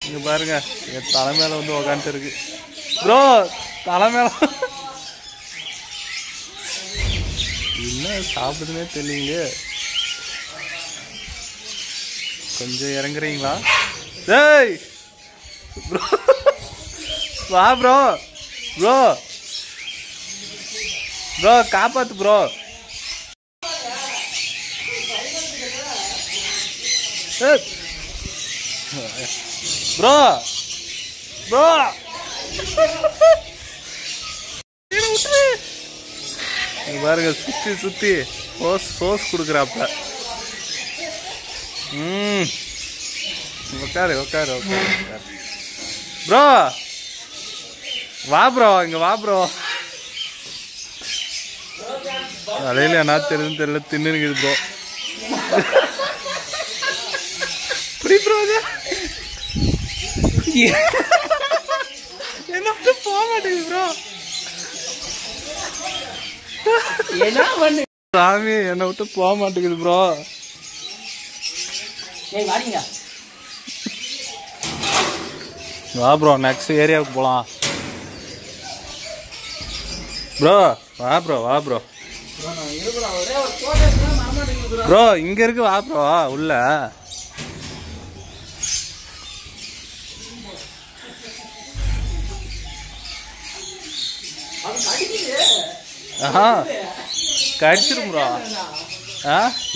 இங்க பாருங்க என் தலை மேல வந்து உக்காந்துட்டு இருக்கு ப்ரோ. தலை மேல என்ன சாப்பிடுதுன்னே தெரியலையே. கொஞ்சம் இறங்குறீங்களா? டேய் ப்ரோ வா ப்ரோ. ப்ரோ ப்ரோ காப்பாத்து ப்ரோ. ப்ரோ ப்ரோ பாருங்க சுத்தி சுத்தி போஸ் கொடுக்குறாப்ப. உட்காரு உட்காரு உட்காரு ப்ரோ. வா ப்ரோ இங்க வா ப்ரோ. அலையில என்ன தெரியுதுன்னு தெரியல தின்னுக்குது ப்ரோ. புரி ப்ரோ என்ன போக மாட்டேங்குது ப்ரோ. என்ன பண்ணு சாமி என்னை விட்டு போக மாட்டேங்குது ப்ரோ. வா ப்ரோ நெக்ஸ்ட் ஏரியாவுக்கு போலாம் ப்ரோ. வா ப்ரோ வா ப்ரோ. ப்ரோ இங்க இருக்கு வா ப்ரோ உள்ள. கடிச்சிரும் ப்ரோ.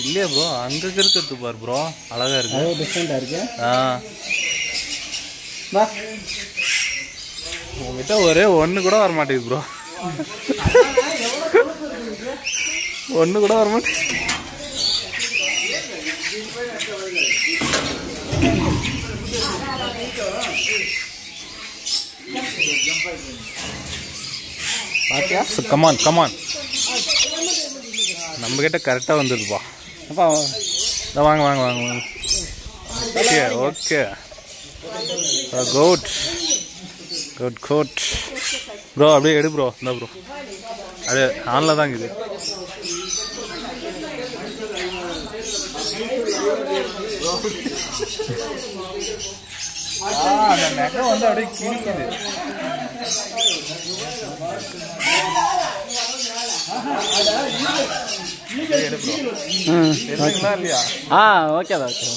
இல்லையா ப்ரோ அங்க இருக்கிறது பாரு ப்ரோ அழகா இருக்கு. டிஃபரெண்டா இருக்கு. உங்ககிட்ட ஒரே ஒண்ணு கூட வர மாட்டேங்குது ப்ரோ. ஒண்ணு கூட வர மாட்டேங்குது. கமான் கமான் நம்ம கிட்ட கரெக்டா வந்துருப்பா. வாங்க வாங்க வாங்க வாங்க. Okay okay good good good bro. அப்படியே எடு ப்ரோ. இந்த ப்ரோ அப்படியே ஆன்ல தான் இருக்குது. அந்த நெகை வந்து அப்படியே கிழிக்குது. இல்லையா? Okay okay.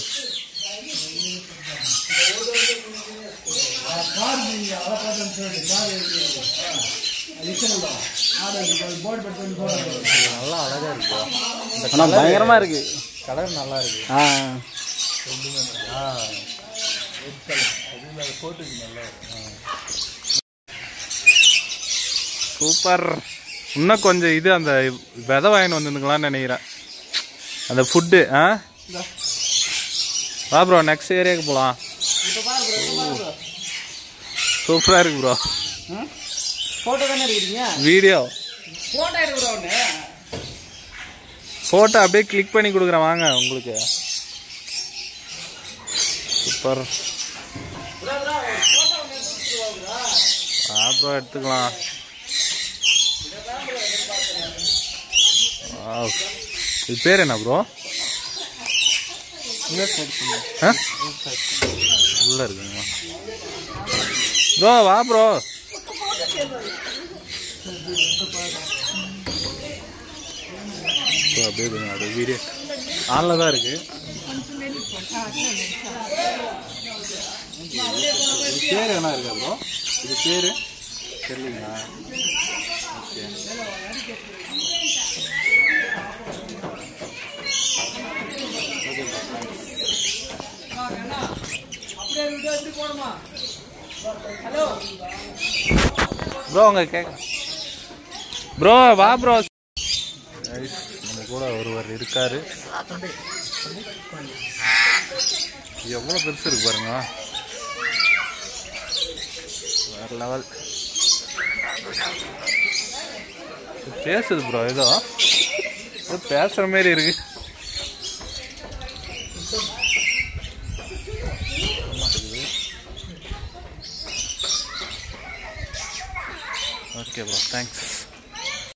நல்லா அழகா இருக்கு. ஆனா பயங்கரமா இருக்கு. கலர் நல்லா இருக்கு. சூப்பர். இன்னும் கொஞ்சம் இது அந்த விதை வாங்கிட்டு வந்துருக்கலாம்னு நினைக்கிறேன் அந்த ஃபுட்டு. வா ப்ரோ நெக்ஸ்ட் ஏரியாவுக்கு போகலாம். சூப்பராக இருக்கு ப்ரோ. வீடியோ ஃபோட்டோ அப்படியே கிளிக் பண்ணி கொடுக்குறேன் வாங்க உங்களுக்கு. சூப்பர். ப்ரோ எடுத்துக்கலாம். இது பேர் என்ன ப்ரோ? உள்ள இருக்குங்க ப்ரோ. வா ப்ரோ. அப்படியே அது வீடியோ ஆன்ல தான் இருக்கு. இது பேர் என்ன இருக்கா ப்ரோ? இது பேரு தெரியலீங்களா? ஓகே ப்ரோ உங்க கேட்க ப்ரோ. வா ப்ரோ. நம்ம கூட ஒருவர் இருக்காரு. எவ்வளோ பெருசு இருக்கு பாருங்க. வேற லெவல். பேசுது ப்ரோ. ஏதோ பேசுற மாதிரி இருக்கு. Okay bro thanks.